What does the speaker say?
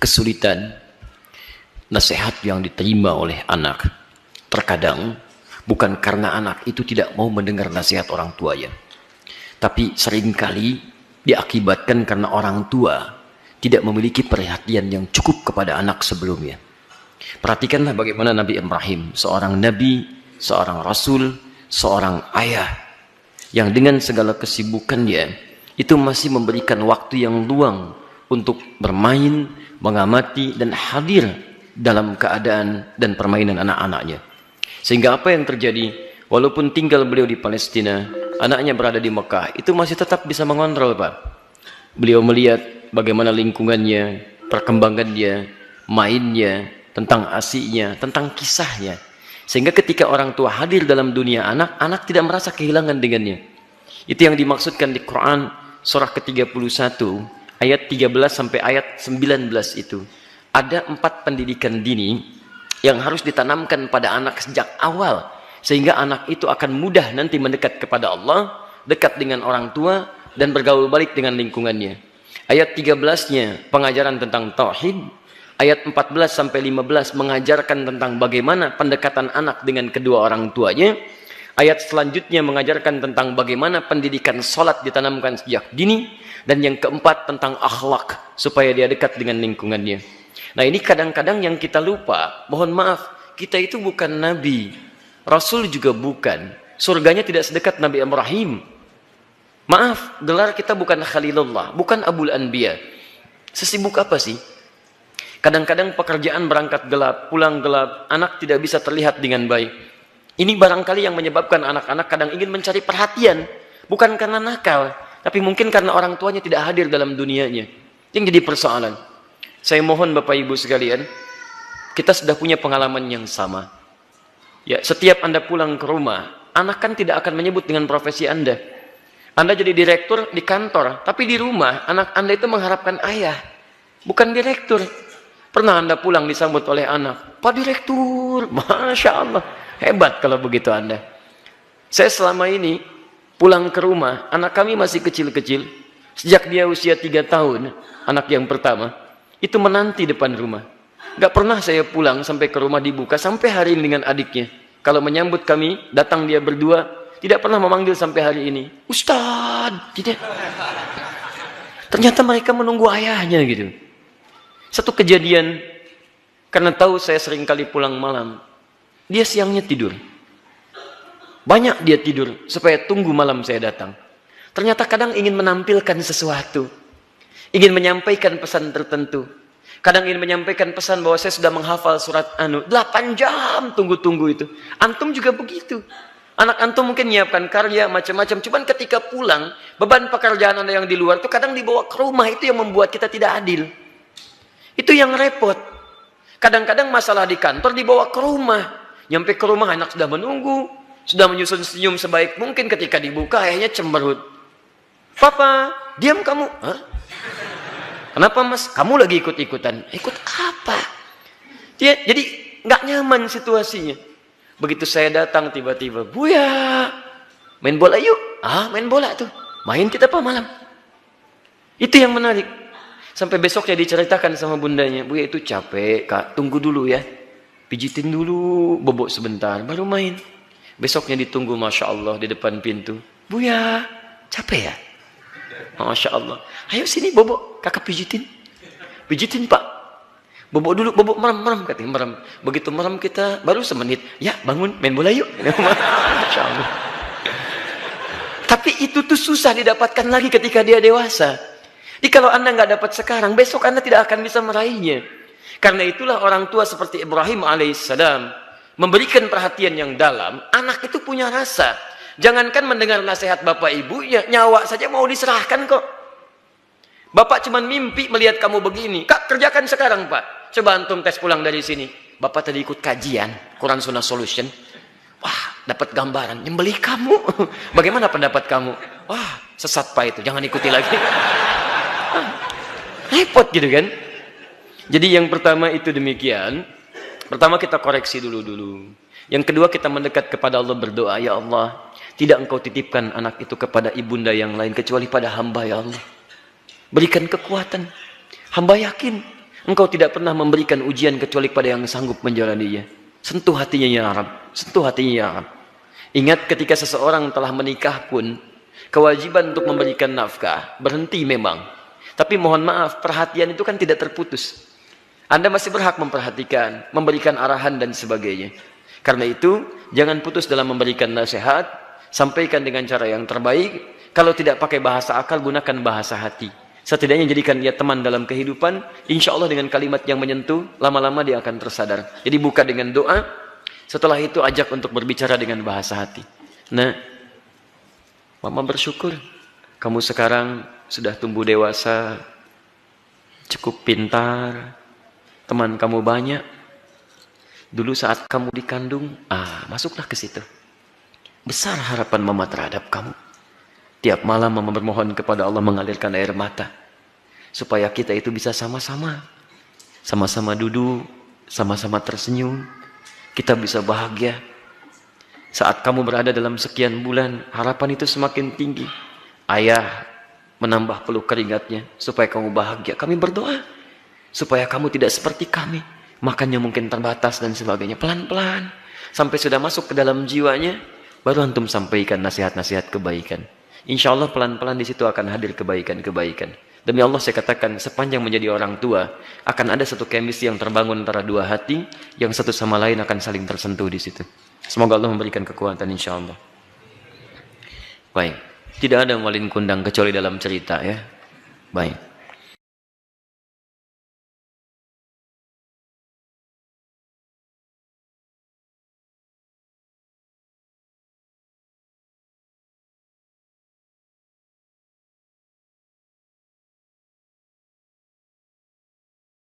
kesulitan nasihat yang diterima oleh anak terkadang bukan karena anak itu tidak mau mendengar nasihat orang tuanya, tapi seringkali diakibatkan karena orang tua tidak memiliki perhatian yang cukup kepada anak sebelumnya. Perhatikanlah bagaimana Nabi Ibrahim, seorang nabi, seorang rasul, seorang ayah yang dengan segala kesibukannya itu masih memberikan waktu yang luang untuk bermain, mengamati dan hadir dalam keadaan dan permainan anak-anaknya. Sehingga apa yang terjadi, walaupun tinggal beliau di Palestina, anaknya berada di Mekah, itu masih tetap bisa mengontrol, Pak. Beliau melihat bagaimana lingkungannya, perkembangannya, mainnya, tentang asiknya, tentang kisahnya. Sehingga ketika orang tua hadir dalam dunia anak, anak tidak merasa kehilangan dengannya. Itu yang dimaksudkan di Quran surah ke-31 ayat 13 sampai ayat 19 itu. Ada 4 pendidikan dini yang harus ditanamkan pada anak sejak awal, sehingga anak itu akan mudah nanti mendekat kepada Allah, dekat dengan orang tua, dan bergaul balik dengan lingkungannya. Ayat 13-nya pengajaran tentang tauhid, ayat 14 sampai 15 mengajarkan tentang bagaimana pendekatan anak dengan kedua orang tuanya. Ayat selanjutnya mengajarkan tentang bagaimana pendidikan sholat ditanamkan sejak dini. Dan yang keempat tentang akhlak, supaya dia dekat dengan lingkungannya. Nah, ini kadang-kadang yang kita lupa. Mohon maaf, kita itu bukan nabi, rasul juga bukan. Surganya tidak sedekat Nabi Ibrahim. Maaf, gelar kita bukan Khalilullah, bukan Abul Anbiya. Sesibuk apa sih? Kadang-kadang pekerjaan berangkat gelap, pulang gelap, anak tidak bisa terlihat dengan baik. Ini barangkali yang menyebabkan anak-anak kadang ingin mencari perhatian, bukan karena nakal, tapi mungkin karena orang tuanya tidak hadir dalam dunianya. Yang jadi persoalan. Saya mohon Bapak Ibu sekalian, kita sudah punya pengalaman yang sama. Ya, setiap Anda pulang ke rumah, anak kan tidak akan menyebut dengan profesi Anda. Anda jadi direktur di kantor, tapi di rumah anak Anda itu mengharapkan ayah, bukan direktur. Pernah Anda pulang disambut oleh anak, Pak Direktur, Masya Allah, hebat kalau begitu Anda. Saya selama ini pulang ke rumah, anak kami masih kecil-kecil. Sejak dia usia 3 tahun, anak yang pertama, itu menanti depan rumah. Gak pernah saya pulang sampai ke rumah dibuka, sampai hari ini dengan adiknya. Kalau menyambut kami, datang dia berdua, tidak pernah memanggil sampai hari ini. Ustadz, tidak. Ternyata mereka menunggu ayahnya gitu. Satu kejadian, karena tahu saya sering kali pulang malam, dia siangnya tidur. Banyak dia tidur supaya tunggu malam saya datang. Ternyata kadang ingin menampilkan sesuatu, ingin menyampaikan pesan tertentu. Kadang ingin menyampaikan pesan bahwa saya sudah menghafal surat 8 jam tunggu-tunggu itu. Antum juga begitu. Anak antum mungkin menyiapkan karya macam-macam. Cuman ketika pulang, beban pekerjaan Anda yang di luar itu kadang dibawa ke rumah. Itu yang membuat kita tidak adil. Itu yang repot. Kadang-kadang masalah di kantor dibawa ke rumah. Nyampe ke rumah anak sudah menunggu, sudah menyusun senyum sebaik mungkin, ketika dibuka ayahnya cemberut. Papa, diam kamu. Hah? Kenapa mas? Kamu lagi ikut-ikutan. Ikut apa? Jadi nggak nyaman situasinya. Begitu saya datang tiba-tiba, Buya, main bola yuk. Ah, main bola tuh. Main kita apa malam? Itu yang menarik. Sampai besoknya diceritakan sama bundanya, Buya itu capek kak, tunggu dulu ya. Pijitin dulu, bobok sebentar, baru main. Besoknya ditunggu, Masya Allah, di depan pintu. Buya, capek ya? Masya Allah. Ayo sini bobok, kakak pijitin. Pijitin pak. Bobok dulu, bobok merem, katanya merem. Begitu merem kita, baru semenit. Ya bangun, main bola yuk. Masya Allah. Tapi itu tuh susah didapatkan lagi ketika dia dewasa. Jadi kalau Anda nggak dapat sekarang, besok Anda tidak akan bisa meraihnya. Karena itulah orang tua seperti Ibrahim alaihissalam memberikan perhatian yang dalam. Anak itu punya rasa. Jangankan mendengar nasihat bapak ibu, ya nyawa saja mau diserahkan kok. Bapak cuma mimpi melihat kamu begini. Kak, kerjakan sekarang pak. Coba antum tes pulang dari sini. Bapak tadi ikut kajian Quran Sunnah Solution. Wah, dapat gambaran. Nyembelih kamu. Bagaimana pendapat kamu? Wah, sesat pak itu. Jangan ikuti lagi. Repot gitu kan. Jadi yang pertama itu demikian. Pertama kita koreksi dulu. Yang kedua kita mendekat kepada Allah, berdoa, ya Allah, tidak engkau titipkan anak itu kepada ibunda yang lain kecuali pada hamba, ya Allah. Berikan kekuatan. Hamba yakin Engkau tidak pernah memberikan ujian kecuali pada yang sanggup menjalaninya. Sentuh hatinya ya Rab, sentuh hatinya ya Rab. Ingat ketika seseorang telah menikah pun, kewajiban untuk memberikan nafkah berhenti memang. Tapi mohon maaf, perhatian itu kan tidak terputus. Anda masih berhak memperhatikan, memberikan arahan dan sebagainya. Karena itu, jangan putus dalam memberikan nasihat, sampaikan dengan cara yang terbaik. Kalau tidak pakai bahasa akal, gunakan bahasa hati. Setidaknya jadikan dia teman dalam kehidupan. Insya Allah dengan kalimat yang menyentuh, lama-lama dia akan tersadar. Jadi buka dengan doa, setelah itu ajak untuk berbicara dengan bahasa hati. Nah, Mama bersyukur kamu sekarang sudah tumbuh dewasa, cukup pintar, teman kamu banyak. Dulu saat kamu dikandung, masuklah ke situ. Besar harapan Mama terhadap kamu. Tiap malam Mama bermohon kepada Allah mengalirkan air mata. Supaya kita itu bisa sama-sama. Sama-sama duduk, sama-sama tersenyum. Kita bisa bahagia. Saat kamu berada dalam sekian bulan, harapan itu semakin tinggi. Ayah menambah peluk keringatnya supaya kamu bahagia. Kami berdoa supaya kamu tidak seperti kami. Makannya mungkin terbatas dan sebagainya. Pelan-pelan. Sampai sudah masuk ke dalam jiwanya, baru antum sampaikan nasihat-nasihat kebaikan. Insya Allah pelan-pelan di situ akan hadir kebaikan-kebaikan. Demi Allah saya katakan, sepanjang menjadi orang tua, akan ada satu chemistry yang terbangun antara dua hati, yang satu sama lain akan saling tersentuh di situ. Semoga Allah memberikan kekuatan insya Allah. Baik, tidak ada malin kundang kecuali dalam cerita ya. Baik.